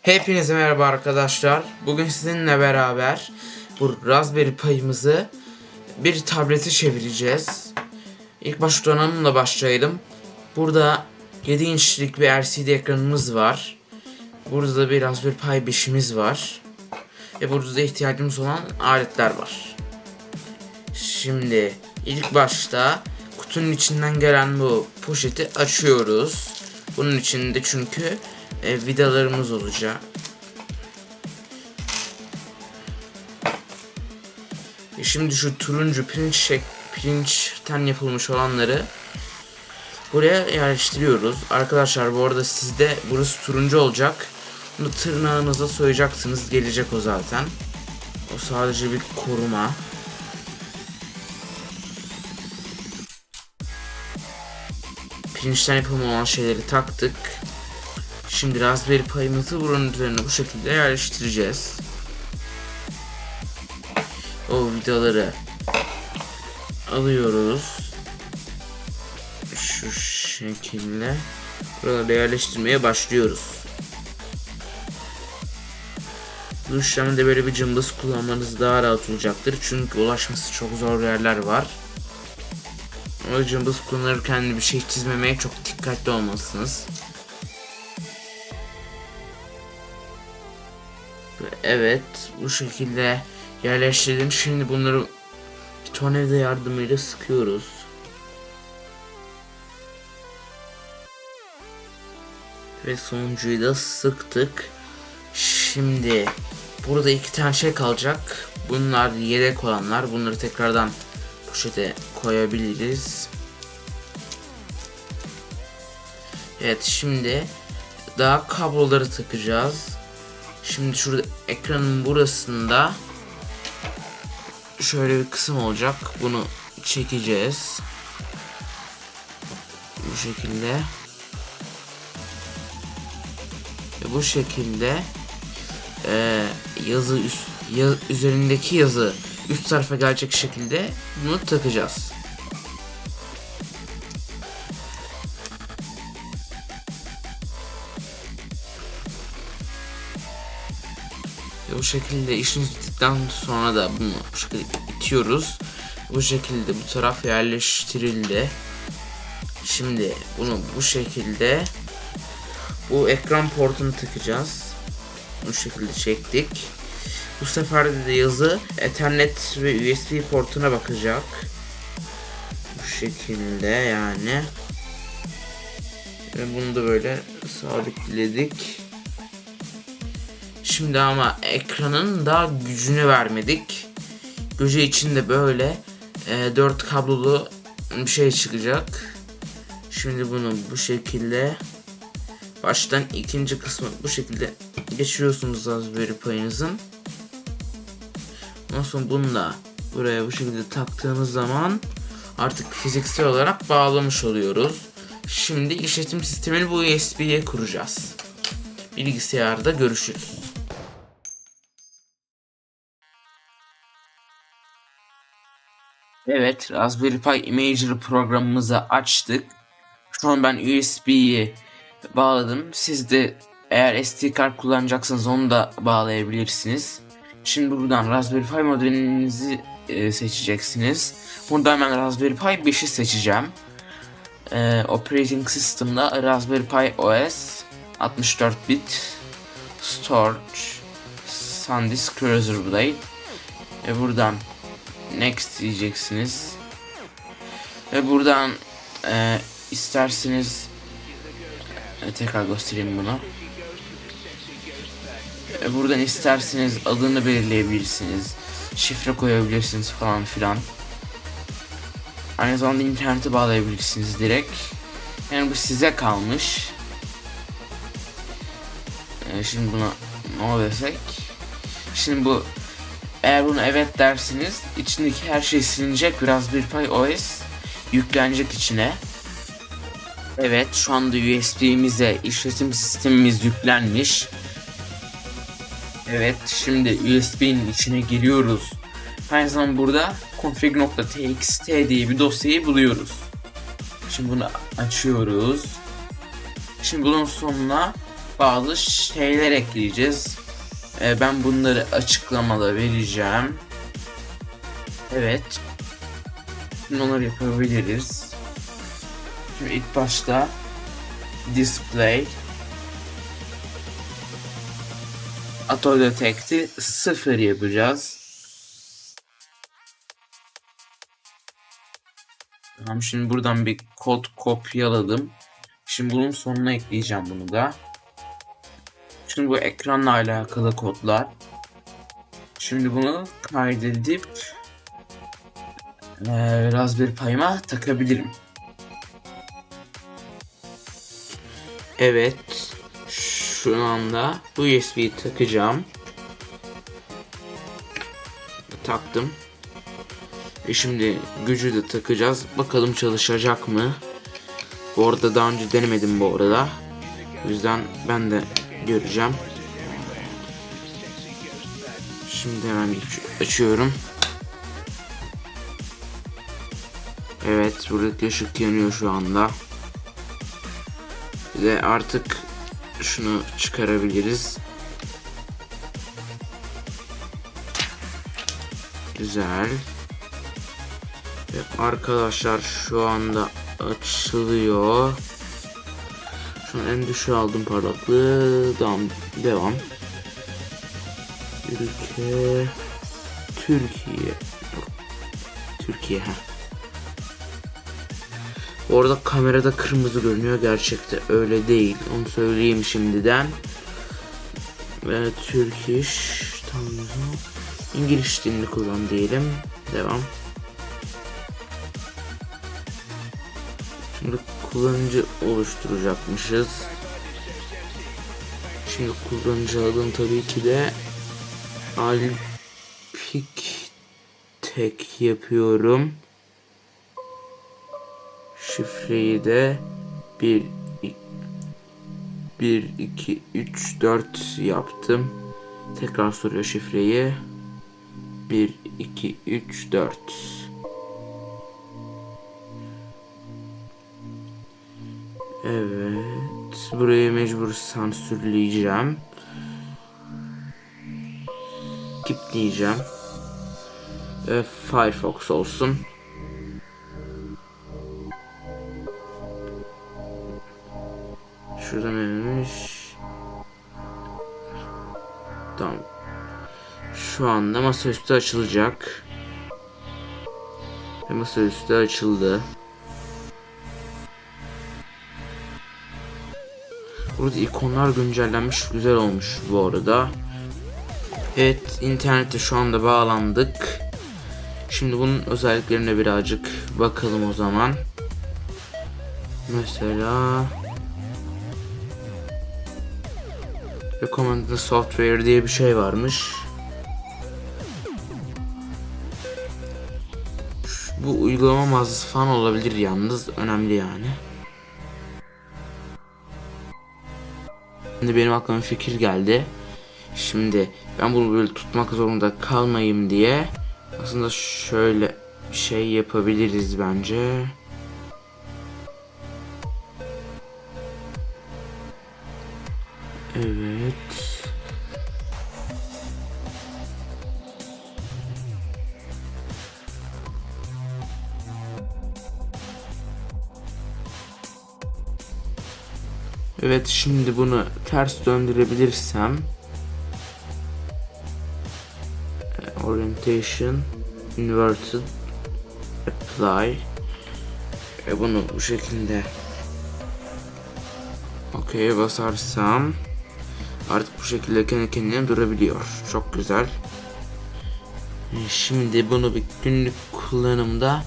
Hepinize merhaba arkadaşlar. Bugün sizinle beraber bu Raspberry Pi'mizi bir tablete çevireceğiz. İlk baş donanımla başlayalım. Burada 7 inçlik bir LCD ekranımız var. Burada da bir Raspberry Pi 5'imiz var. Ve burada da ihtiyacımız olan aletler var. Şimdi ilk başta kutunun içinden gelen bu poşeti açıyoruz. Bunun içinde çünkü vidalarımız olacak. Şimdi şu turuncu pirinçten yapılmış olanları buraya yerleştiriyoruz. Arkadaşlar bu arada sizde burası turuncu olacak. Bunu tırnağınıza soyacaksınız. Gelecek o zaten. O sadece bir koruma. Pirinçten yapılma olan şeyleri taktık. Şimdi Raspberry Pi'mizi buranın üzerine bu şekilde yerleştireceğiz. O vidaları alıyoruz. Şu şekilde buralara yerleştirmeye başlıyoruz. Bu işlemde böyle bir cımbız kullanmanız daha rahat olacaktır. Çünkü ulaşması çok zor yerler var. O cımbız kullanırken bir şey çizmemeye çok dikkatli olmalısınız. Evet, bu şekilde yerleştirdim. Şimdi bunları bir tornavida yardımıyla sıkıyoruz. Ve sonuncuyu da sıktık. Şimdi burada iki tane şey kalacak. Bunlar yedek olanlar. Bunları tekrardan poşete koyabiliriz. Evet, şimdi daha kabloları takacağız. Şimdi şurada ekranın burasında şöyle bir kısım olacak. Bunu çekeceğiz. Bu şekilde. Ve bu şekilde üzerindeki yazı üst tarafa gelecek şekilde bunu takacağız. Bu şekilde işimiz bittikten sonra da bunu bu şekilde itiyoruz. Bu şekilde bu taraf yerleştirildi. Şimdi bunu bu şekilde bu ekran portunu takacağız. Bu şekilde çektik. Bu sefer de yazı Ethernet ve USB portuna bakacak. Bu şekilde yani. Ve bunu da böyle sabitledik. Şimdi ama ekranın daha gücünü vermedik. Gücü içinde böyle 4 kablolu bir şey çıkacak. Şimdi bunu bu şekilde baştan ikinci kısmı bu şekilde geçiriyorsunuz Raspberry Pi'nizin. Ondan sonra bunu da buraya bu şekilde taktığınız zaman artık fiziksel olarak bağlamış oluyoruz. Şimdi işletim sistemini bu USB'ye kuracağız. Bilgisayarda görüşürüz. Evet, Raspberry Pi Imager programımızı açtık. Şu an ben USB'yi bağladım. Siz de eğer SD kart kullanacaksanız onu da bağlayabilirsiniz. Şimdi buradan Raspberry Pi modelinizi seçeceksiniz. Burada hemen Raspberry Pi 5'i seçeceğim. Operating System'da Raspberry Pi OS 64 bit Storage SanDisk Razor Blade ve buradan Next diyeceksiniz ve buradan isterseniz tekrar göstereyim bunu. Buradan isterseniz adını belirleyebilirsiniz, şifre koyabilirsiniz falan filan. Aynı zamanda internete bağlayabilirsiniz direkt. Yani bu size kalmış. Şimdi buna no desek. Şimdi bu eğer bunu evet dersiniz içindeki her şey silinecek. Raspberry Pi OS yüklenecek içine. Evet, şu anda USB'mize işletim sistemimiz yüklenmiş. Evet, şimdi USB'nin içine giriyoruz. Aynı zamanda burada config.txt diye bir dosyayı buluyoruz. Şimdi bunu açıyoruz. Şimdi bunun sonuna bazı şeyler ekleyeceğiz. Ben bunları açıklamada vereceğim. Evet. Şimdi onları yapabiliriz. Şimdi ilk başta display auto detect'i 0 yapacağız. Tamam, şimdi buradan bir kod kopyaladım. Şimdi bunun sonuna ekleyeceğim bunu da. Şimdi bu ekranla alakalı kodlar. Şimdi bunu kaydedip Raspberry Pi'ma takabilirim. Evet, şu anda bu USB'yi takacağım. Taktım. Şimdi gücü de takacağız. Bakalım çalışacak mı? Bu arada daha önce denemedim bu arada. O yüzden ben de göreceğim. Şimdi hemen açıyorum. Evet, buradaki ışık yanıyor şu anda. Ve artık şunu çıkarabiliriz. Güzel. Ve arkadaşlar şu anda açılıyor. Şu an en düşüğe aldım parlaklığı. Devam. Ülke Türkiye. Orada kamerada kırmızı görünüyor, gerçekte öyle değil. Onu söyleyeyim şimdiden. Ve Turkish, tamam. İngiliz dilini kullan diyelim. Devam. Şimdi kullanıcı oluşturacakmışız. Şimdi kullanıcı adını tabii ki de Alpik tek yapıyorum. Şifreyi de 1 2 3 4 yaptım. Tekrar soruyor şifreyi. 1 2 3 4. Evet, burayı mecbur sansürleyeceğim. Kitleyeceğim. Firefox olsun. Şurada neymiş? Tamam. Şu anda masaüstü açılacak. Ve masaüstü açıldı. Burada ikonlar güncellenmiş, güzel olmuş bu arada. Evet, internete şu anda bağlandık. Şimdi bunun özelliklerine birazcık bakalım o zaman. Mesela Recommended Software diye bir şey varmış. Bu uygulama mağazası falan olabilir yalnız, önemli yani. Şimdi benim aklıma fikir geldi. Şimdi ben bunu böyle tutmak zorunda kalmayayım diye aslında şöyle bir şey yapabiliriz bence. Evet. Evet, şimdi bunu ters döndürebilirsem orientation inverted apply, bunu bu şekilde OK'ye basarsam artık bu şekilde kendi kendine durabiliyor. Çok güzel. Şimdi bunu bir günlük kullanımda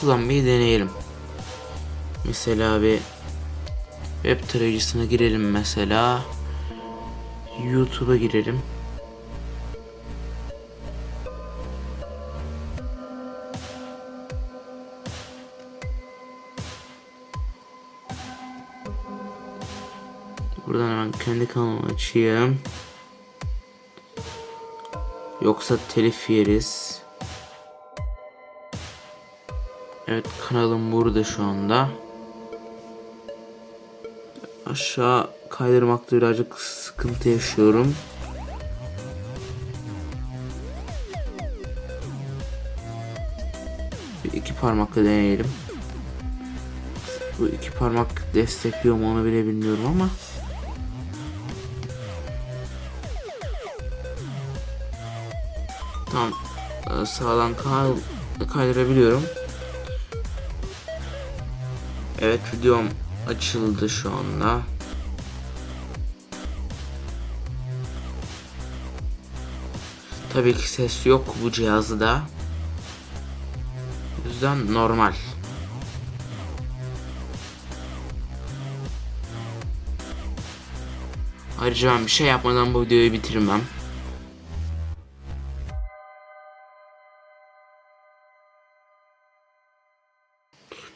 kullanmayı deneyelim. Mesela bir web tarayıcısına girelim mesela. YouTube'a girelim. Buradan hemen kendi kanalımı açayım. Yoksa telif yeriz. Evet, kanalım burada şu anda. Aşağı kaydırmakta birazcık sıkıntı yaşıyorum. Bir iki parmakla deneyelim. Bu iki parmak destekliyor mu onu bile bilmiyorum ama. Tamam. Sağdan kaydırabiliyorum. Evet, videom açıldı şu anda. Tabii ki ses yok bu cihazda. O yüzden normal. Ayrıca ben bir şey yapmadan bu videoyu bitirmem.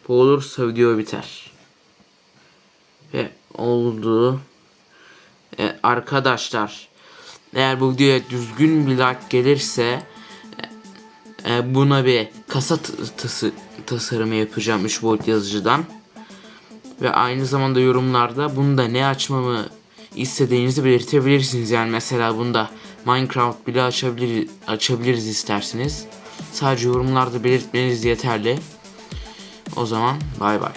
Bu olursa video biter. Ve oldu. Arkadaşlar, eğer bu videoya düzgün bir like gelirse buna bir kasa tasarımı yapacağım 3 boyut yazıcıdan. Ve aynı zamanda yorumlarda bunda ne açmamı istediğinizi belirtebilirsiniz. Yani mesela bunda Minecraft bile açabiliriz isterseniz. Sadece yorumlarda belirtmeniz yeterli. O zaman bay bay.